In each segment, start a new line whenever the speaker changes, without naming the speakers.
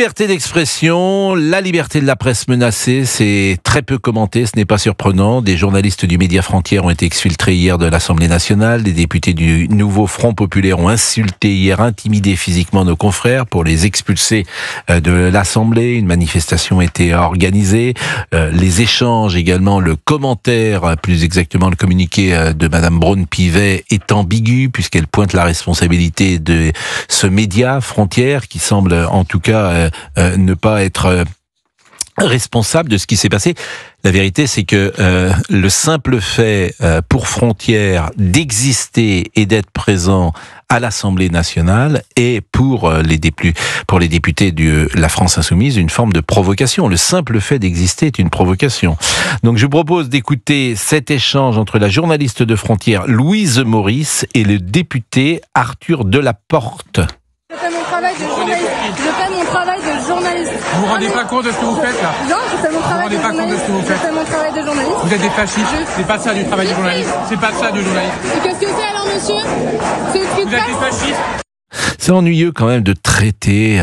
Liberté d'expression, la liberté de la presse menacée, c'est très peu commenté, ce n'est pas surprenant. Des journalistes du Média Frontières ont été exfiltrés hier de l'Assemblée nationale. Des députés du nouveau Front populaire ont insulté hier, intimidé physiquement nos confrères pour les expulser de l'Assemblée. Une manifestation a été organisée. Les échanges également, le commentaire, plus exactement le communiqué de Madame Braun-Pivet est ambigu puisqu'elle pointe la responsabilité de ce Média Frontières qui semble en tout cas ne pas être responsable de ce qui s'est passé. La vérité, c'est que le simple fait pour Frontières d'exister et d'être présent à l'Assemblée nationale est pour les députés de la France Insoumise une forme de provocation. Le simple fait d'exister est une provocation. Donc je vous propose d'écouter cet échange entre la journaliste de Frontières Louise Maurice et le député Arthur Delaporte.
Je fais mon travail de journaliste.
Vous vous rendez pas compte de ce que vous faites là?
Non, je fais mon travail de journaliste. Je fais mon travail de journaliste.
Vous êtes des fascistes. C'est pas ça du travail de journaliste. C'est pas ça du journaliste.
Et qu'est-ce que c'est alors, monsieur? C'est ce qui
Vous êtes des fascistes.
C'est ennuyeux quand même de traiter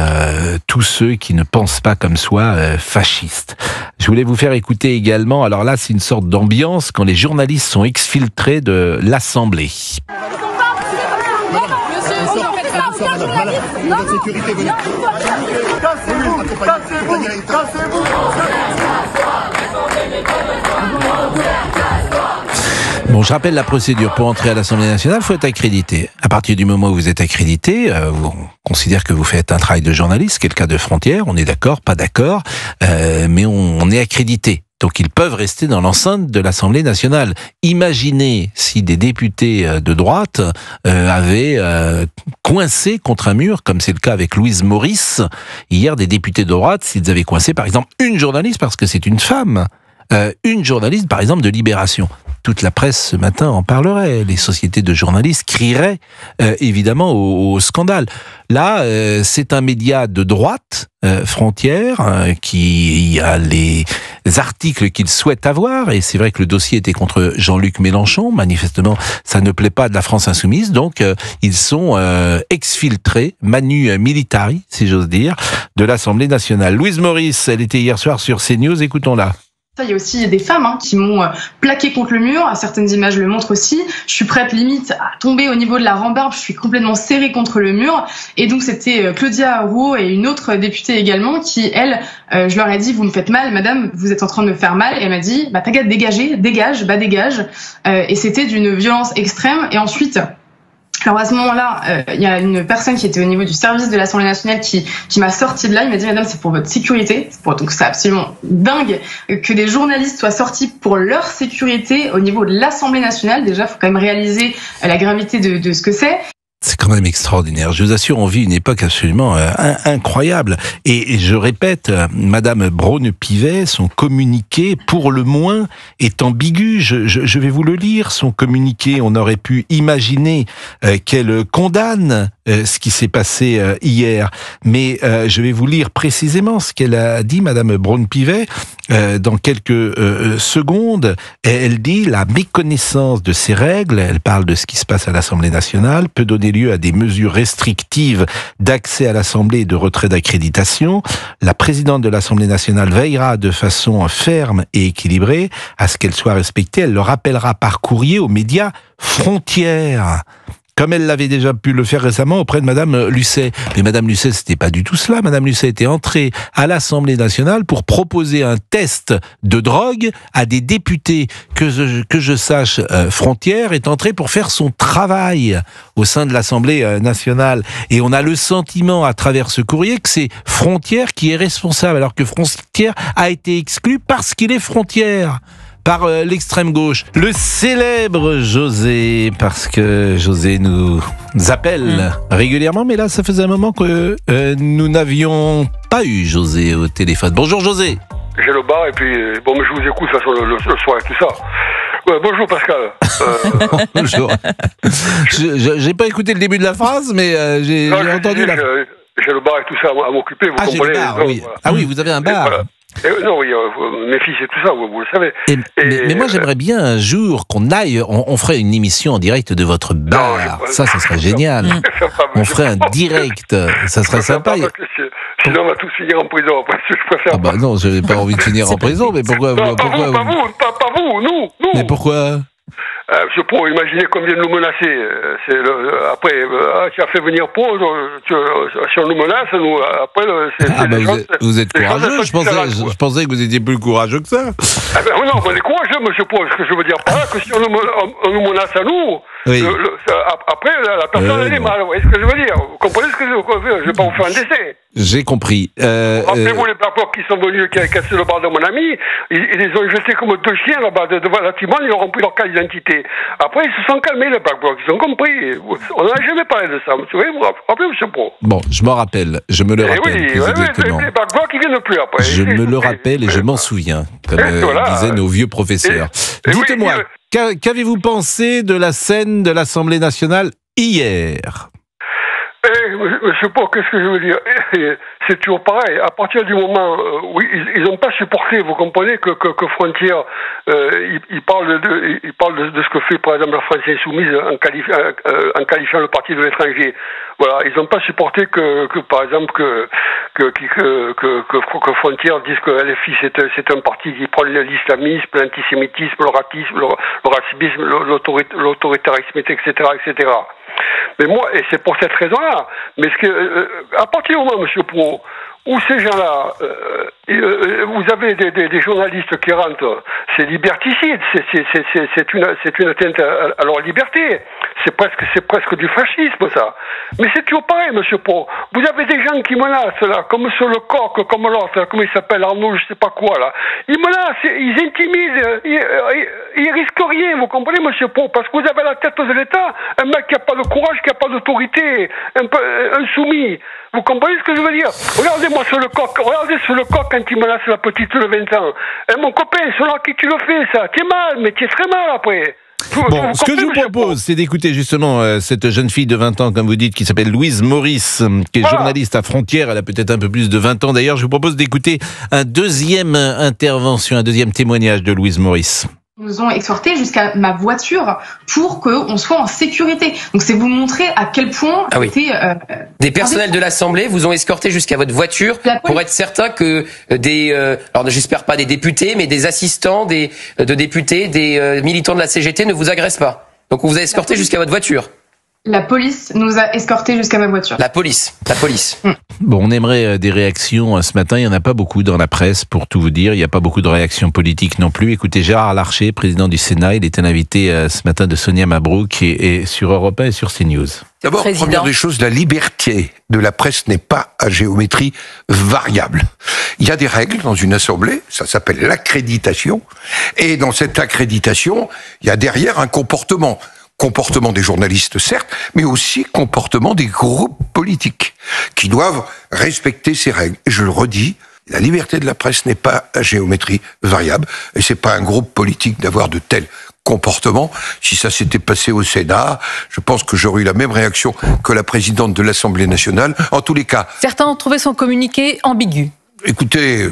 tous ceux qui ne pensent pas comme soi fascistes. Je voulais vous faire écouter également, alors là c'est une sorte d'ambiance quand les journalistes sont exfiltrés de l'Assemblée. Bon, je rappelle la procédure. Pour entrer à l'Assemblée nationale, il faut être accrédité. À partir du moment où vous êtes accrédité, on considère que vous faites un travail de journaliste, ce qui est le cas de Frontières. On est d'accord, pas d'accord, mais on est accrédité. Donc ils peuvent rester dans l'enceinte de l'Assemblée nationale. Imaginez si des députés de droite avaient coincé contre un mur, comme c'est le cas avec Louise Maurice. Hier, des députés de droite, s'ils avaient coincé par exemple une journaliste, parce que c'est une femme, une journaliste par exemple de Libération. Toute la presse ce matin en parlerait. Les sociétés de journalistes crieraient évidemment au scandale. Là, c'est un média de droite, Frontières, qui a les articles qu'il souhaite avoir. Et c'est vrai que le dossier était contre Jean-Luc Mélenchon. Manifestement, ça ne plaît pas de la France Insoumise. Donc, ils sont exfiltrés, manu militari, si j'ose dire, de l'Assemblée nationale. Louise Maurice, elle était hier soir sur CNews. Écoutons-la.
Il y a aussi des femmes qui m'ont plaqué contre le mur, certaines images le montrent aussi. Je suis prête limite à tomber au niveau de la rambarde, je suis complètement serrée contre le mur. Et donc c'était Claudia Rouault et une autre députée également qui, elle, je leur ai dit, vous me faites mal madame, vous êtes en train de me faire mal. Et elle m'a dit, t'as qu'à te dégager, dégage. Et c'était d'une violence extrême. Et ensuite... Alors à ce moment-là, il y a une personne qui était au niveau du service de l'Assemblée nationale qui m'a sorti de là. Il m'a dit, madame, c'est pour votre sécurité. Donc c'est absolument dingue que des journalistes soient sortis pour leur sécurité au niveau de l'Assemblée nationale. Déjà, il faut quand même réaliser la gravité de ce que c'est.
C'est quand même extraordinaire. Je vous assure, on vit une époque absolument incroyable. Et je répète, Madame Braun-Pivet, son communiqué, pour le moins, est ambigu. Je vais vous le lire, son communiqué. On aurait pu imaginer qu'elle condamne ce qui s'est passé hier. Mais je vais vous lire précisément ce qu'elle a dit, Madame Braun-Pivet. Dans quelques secondes, elle dit la méconnaissance de ces règles, elle parle de ce qui se passe à l'Assemblée nationale, peut donner lieu à des mesures restrictives d'accès à l'Assemblée et de retrait d'accréditation. La présidente de l'Assemblée nationale veillera de façon ferme et équilibrée à ce qu'elle soit respectée. Elle le rappellera par courrier aux médias Frontières, comme elle l'avait déjà pu le faire récemment auprès de Madame Lucet. Mais Madame Lucet, c'était pas du tout cela. Madame Lucet était entrée à l'Assemblée nationale pour proposer un test de drogue à des députés. Que je sache, Frontières est entrée pour faire son travail au sein de l'Assemblée nationale. Et on a le sentiment, à travers ce courrier, que c'est Frontières qui est responsable, alors que Frontières a été exclu parce qu'il est Frontières. Par l'extrême gauche. Le célèbre José, parce que José nous appelle régulièrement, mais là, ça faisait un moment que nous n'avions pas eu José au téléphone. Bonjour José.
J'ai le bar et puis, bon, mais je vous écoute de toute façon le soir et tout ça. Ouais, bonjour Pascal.
Bonjour. J'ai pas écouté le début de la phrase, mais j'ai entendu la...
J'ai le bar et tout ça à m'occuper, vous comprenez.
Le bar, oui. Voilà. Ah oui, vous avez un bar. Voilà.
Non, oui, mes fils et tout ça, vous le savez.
Mais moi, j'aimerais bien un jour qu'on aille, on ferait une émission en direct de votre bar. Non, ça serait génial. On ferait un direct, ça serait sympa.
Sinon, on va tous finir en prison. Après, je préfère.
Ah bah non, je n'ai pas envie de finir en prison, mais pourquoi
Non, pas vous, nous.
Mais pourquoi?
Je pourrais imaginer combien nous menacer. Après, tu as fait venir pour, si on nous menace, nous, après,
vous êtes courageux. Je pensais que vous étiez plus courageux que ça.
Ah ben, non, on est courageux, monsieur Paul. Ce que je veux dire par là, que si on nous menace à nous,
oui.
Après, la personne, elle est mal. Vous voyez ce que je veux dire? Vous comprenez ce que je veux dire? Je vais pas vous faire un décès.
J'ai compris.
Rappelez-vous les Black Blocs qui sont venus, qui ont cassé le bar de mon ami, ils les ont jetés comme deux chiens là-bas devant la Timone, ils leur ont pris leur carte d'identité. Après, ils se sont calmés, les Black Blocs, ils ont compris. On n'a jamais parlé de ça, vous vous rappelez, monsieur Pro?
Bon, je m'en rappelle, je me le rappelle.
Oui, les Black Blocs, ils viennent plus après.
Je me le rappelle et je m'en souviens, comme disaient nos vieux professeurs. Dites-moi, qu'avez-vous pensé de la scène de l'Assemblée nationale hier?
Monsieur Paul, qu'est-ce que je veux dire? C'est toujours pareil. À partir du moment où ils n'ont pas supporté, vous comprenez que Frontière, il parle de ce que fait par exemple la France Insoumise en qualifiant le parti de l'étranger. Voilà, ils n'ont pas supporté que par exemple que Frontière dise que LFI c'est un parti qui prend l'islamisme, l'antisémitisme, le racisme, l'autoritarisme, etc., etc. Mais moi, et c'est pour cette raison-là, mais à partir du moment, monsieur Pro, où ces gens-là, vous avez des journalistes qui rentrent, c'est liberticide, c'est une atteinte à leur liberté. C'est presque du fascisme, ça. Mais c'est toujours pareil, monsieur Pro. Vous avez des gens qui menacent, là, comme sur le coq, comme l'autre, comment il s'appelle, Arnaud, je sais pas quoi, là. Ils menacent, ils intimident, ils risquent rien, vous comprenez, monsieur Pro, parce que vous avez à la tête de l'État un mec qui n'a pas de courage, qui n'a pas d'autorité, un soumis. Vous comprenez ce que je veux dire? Regardez-moi sur le coq quand il menace la petite de 20 ans. Mon copain, selon qui tu le fais, ça, t'es mal, mais t'es très mal après.
Bon, ce que je vous propose, c'est d'écouter justement cette jeune fille de 20 ans, comme vous dites, qui s'appelle Louise Maurice, qui est journaliste à Frontière. Elle a peut-être un peu plus de 20 ans d'ailleurs. Je vous propose d'écouter un deuxième témoignage de Louise Maurice.
Ils nous ont exhorté jusqu'à ma voiture pour qu'on soit en sécurité. Donc c'est vous montrer à quel point
des personnels de l'Assemblée vous ont escorté jusqu'à votre voiture pour être certain que alors j'espère pas des députés, mais des assistants de députés, des militants de la CGT ne vous agressent pas. Donc on vous a escorté jusqu'à votre voiture.
La police nous a escortés jusqu'à ma voiture.
La police.
Bon, on aimerait des réactions ce matin. Il n'y en a pas beaucoup dans la presse, pour tout vous dire. Il n'y a pas beaucoup de réactions politiques non plus. Écoutez, Gérard Larcher, président du Sénat, il était l'invité ce matin de Sonia Mabrouk et sur Europe 1 et sur CNews.
D'abord, première des choses, la liberté de la presse n'est pas à géométrie variable. Il y a des règles dans une assemblée, ça s'appelle l'accréditation, et dans cette accréditation, il y a derrière un comportement des journalistes, certes, mais aussi comportement des groupes politiques qui doivent respecter ces règles. Et je le redis, la liberté de la presse n'est pas à géométrie variable, et c'est pas un groupe politique d'avoir de tels comportements. Si ça s'était passé au Sénat, je pense que j'aurais eu la même réaction que la présidente de l'Assemblée nationale. En tous les cas...
Certains ont trouvé son communiqué ambigu.
Écoutez,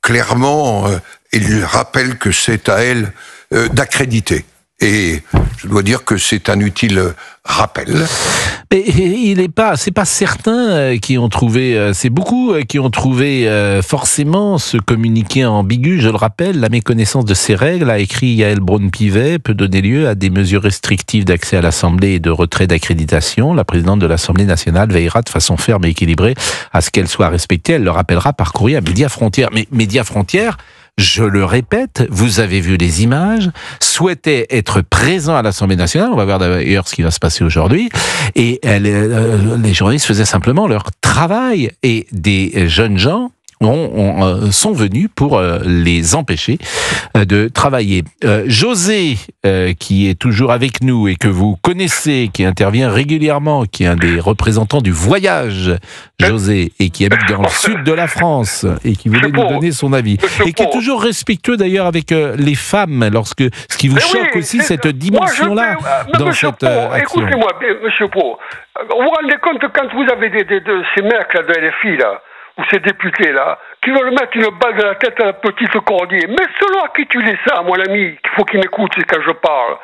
clairement, il rappelle que c'est à elle d'accréditer. Et je dois dire que c'est un utile rappel.
Mais c'est pas certains qui ont trouvé, c'est beaucoup qui ont trouvé forcément ce communiqué ambigu. Je le rappelle, la méconnaissance de ces règles, a écrit Yael Braun-Pivet, peut donner lieu à des mesures restrictives d'accès à l'Assemblée et de retrait d'accréditation. La présidente de l'Assemblée nationale veillera de façon ferme et équilibrée à ce qu'elle soit respectée. Elle le rappellera par courrier à Média Frontières. Mais Média Frontières, je le répète, vous avez vu les images, souhaitait être présent à l'Assemblée nationale. On va voir d'ailleurs ce qui va se passer aujourd'hui. Et les journalistes faisaient simplement leur travail. Et des jeunes gens sont venus pour les empêcher de travailler. José, qui est toujours avec nous et que vous connaissez, qui intervient régulièrement, qui est un des représentants du voyage, José, et qui habite dans le sud de la France, et qui voulait nous donner son avis, et qui est toujours respectueux d'ailleurs avec les femmes, ce qui vous choque aussi, cette dimension-là dans cette action.
Écoutez-moi, monsieur Pro, vous vous rendez compte quand vous avez ces mecs-là de LFI, là, ou ces députés-là, qui veulent mettre une balle dans la tête à la petite Cordier. Mais selon à qui tu dis ça, mon ami, qu'il faut qu'il m'écoute quand je parle.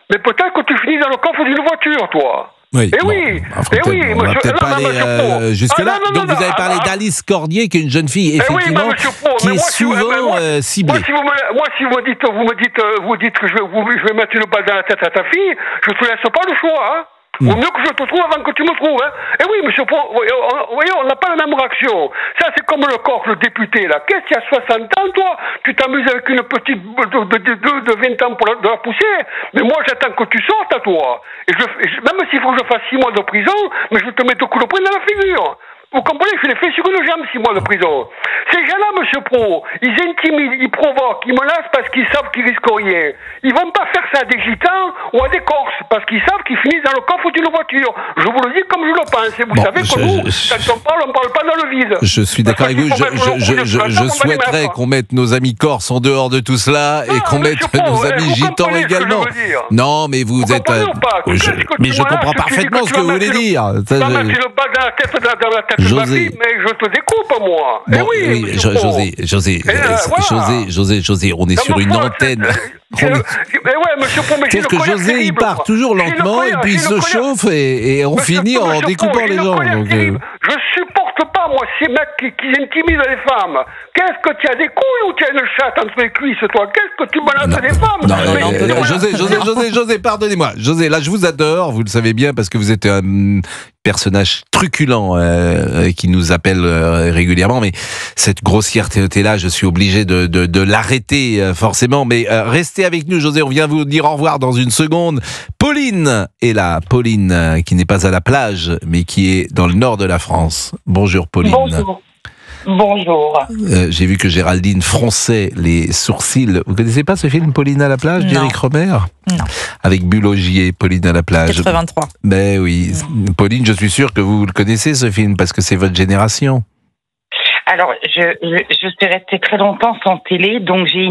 Mais peut-être que tu finis dans le coffre d'une voiture, toi.
Oui.
Eh oui,
on va peut-être pas aller jusque-là. Donc vous avez parlé d'Alice Cordier, qui est une jeune fille, effectivement, qui est souvent ciblée.
Moi, si vous dites que je vais mettre une balle dans la tête à ta fille, je te laisse pas le choix, hein. Vaut mieux que je te trouve avant que tu me trouves, hein. Et oui, monsieur Pro, voyez, on n'a pas la même réaction. Ça, c'est comme le corps, le député, là. Qu'est-ce qu'il y a 60 ans, toi? Tu t'amuses avec une petite de 20 ans pour de la pousser. Mais moi, j'attends que tu sortes, à toi. Et même s'il faut que je fasse 6 mois de prison, mais je te mets deux coups de poing dans la figure. Vous comprenez, je l'ai fait sur une jambe 6 mois de prison. Ces gens-là, monsieur Pro, ils intimident, ils provoquent, ils menacent parce qu'ils savent qu'ils risquent rien. Ils vont pas faire ça à des gitans ou à des Corses parce qu'ils savent qu'ils finissent dans le coffre d'une voiture. Je vous le dis comme je le pense. Et vous savez que nous, quand on parle pas dans le vide.
Je suis d'accord avec vous. Je souhaiterais qu'on mette nos amis Corses en dehors de tout cela et qu'on mette nos amis gitans également. Non, mais vous êtes... Mais je comprends parfaitement ce que vous voulez dire.
José, mais je te découpe, moi.
Bon, oui, José, on est sur une antenne. Sauf que José, il part toujours lentement et puis il se chauffe et on finit en découpant les gens.
Je supporte pas, moi, ces mecs qui intimident les femmes. Qu'est-ce que tu as des couilles ou tu as une chatte entre les cuisses, toi? Qu'est-ce que tu menaces les femmes?
José, pardonnez-moi. José, là, je vous adore, vous le savez bien, parce que vous êtes un personnage truculent qui nous appelle régulièrement, mais cette grossièreté-là, je suis obligé de l'arrêter forcément. Mais restez avec nous, José, on vient vous dire au revoir dans une seconde. Pauline est là, Pauline qui n'est pas à la plage, mais qui est dans le nord de la France. Bonjour Pauline.
Bonjour.
J'ai vu que Géraldine fronçait les sourcils. Vous connaissez pas ce film Pauline à la plage d'Éric Rohmer?
Non.
Avec Bulogier, Pauline à la plage.
83.
Ben oui. Non. Pauline, je suis sûr que vous le connaissez ce film parce que c'est votre génération.
Alors, je suis restée très longtemps sans télé, donc j'ai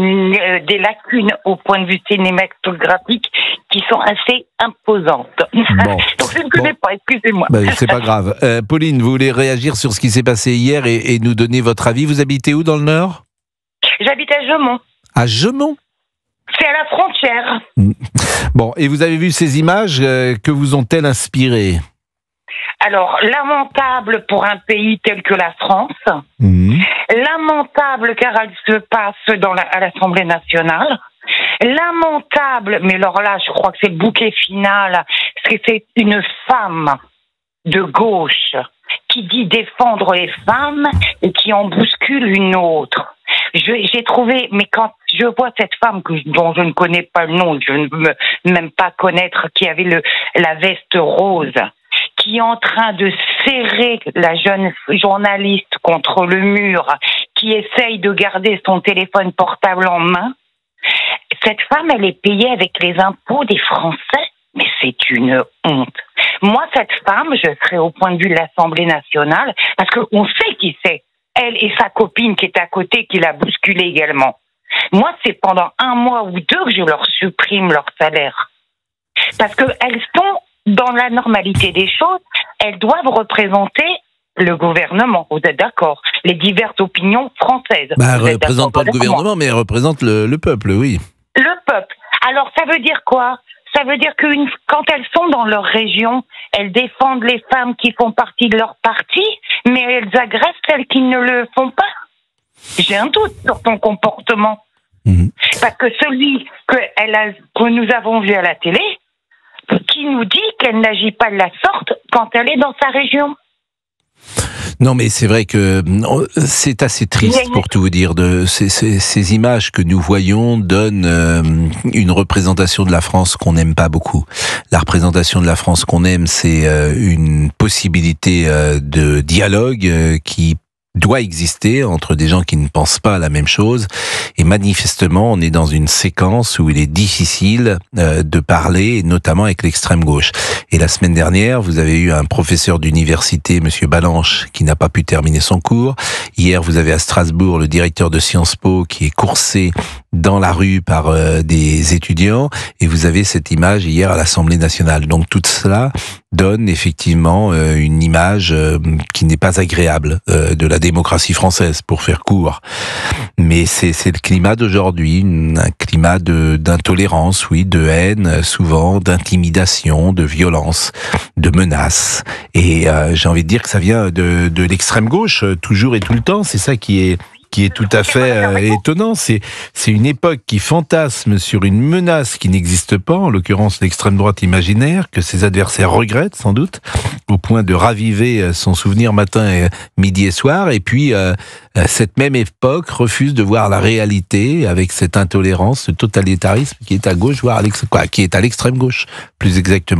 des lacunes au point de vue cinématographique qui sont assez imposantes. Bon. Donc je ne connais pas, excusez-moi.
Ben, c'est pas grave. Pauline, vous voulez réagir sur ce qui s'est passé hier et nous donner votre avis? Vous habitez où dans le Nord?
J'habite à Gemont.
À Gemont?
C'est à la frontière.
Bon, et vous avez vu ces images, que vous ont-elles inspiré?
Alors, lamentable pour un pays tel que la France, lamentable car elle se passe à l'Assemblée nationale, lamentable, mais alors là, je crois que c'est le bouquet final, parce que c'est une femme de gauche qui dit défendre les femmes et qui en bouscule une autre. J'ai trouvé, mais quand je vois cette femme dont je ne connais pas le nom, je ne veux même pas connaître, qui avait la veste rose, qui est en train de serrer la jeune journaliste contre le mur, qui essaye de garder son téléphone portable en main. Cette femme, elle est payée avec les impôts des Français, mais c'est une honte. Moi, cette femme, je serais au point de vue de l'Assemblée nationale, parce qu'on sait qui c'est. Elle et sa copine qui est à côté, qui l'a bousculée également. Moi, c'est pendant 1 mois ou 2 que je leur supprime leur salaire. Parce qu'elles sont dans la normalité des choses, elles doivent représenter le gouvernement. Vous êtes d'accord? Les diverses opinions françaises.
Elles ne représentent pas le gouvernement, mais elles représentent le peuple, oui.
Le peuple. Alors, ça veut dire quoi? Ça veut dire que quand elles sont dans leur région, elles défendent les femmes qui font partie de leur parti, mais elles agressent celles qui ne le font pas. J'ai un doute sur ton comportement. Parce que celui que nous avons vu à la télé, qui nous dit qu'elle n'agit pas de la sorte quand elle est dans sa région.
Non, mais c'est vrai que c'est assez triste, pour tout vous dire. Ces images que nous voyons donnent une représentation de la France qu'on n'aime pas beaucoup. La représentation de la France qu'on aime, c'est une possibilité de dialogue qui doit exister entre des gens qui ne pensent pas la même chose. Et manifestement, on est dans une séquence où il est difficile de parler, notamment avec l'extrême gauche. Et la semaine dernière, vous avez eu un professeur d'université, Monsieur Balanche, qui n'a pas pu terminer son cours. Hier, vous avez à Strasbourg le directeur de Sciences Po qui est coursé dans la rue par des étudiants. Et vous avez cette image hier à l'Assemblée nationale. Donc tout cela donne effectivement une image qui n'est pas agréable de la démocratie française, pour faire court. Mais c'est le climat d'aujourd'hui, un climat d'intolérance, oui, de haine, souvent, d'intimidation, de violence, de menaces. Et j'ai envie de dire que ça vient de l'extrême gauche, toujours et tout le temps. C'est ça qui est tout à fait étonnant. C'est une époque qui fantasme sur une menace qui n'existe pas, en l'occurrence l'extrême droite imaginaire, que ses adversaires regrettent sans doute, au point de raviver son souvenir matin, midi et soir. Et puis, cette même époque refuse de voir la réalité avec cette intolérance, ce totalitarisme qui est à gauche, voire qui est à l'extrême gauche, plus exactement.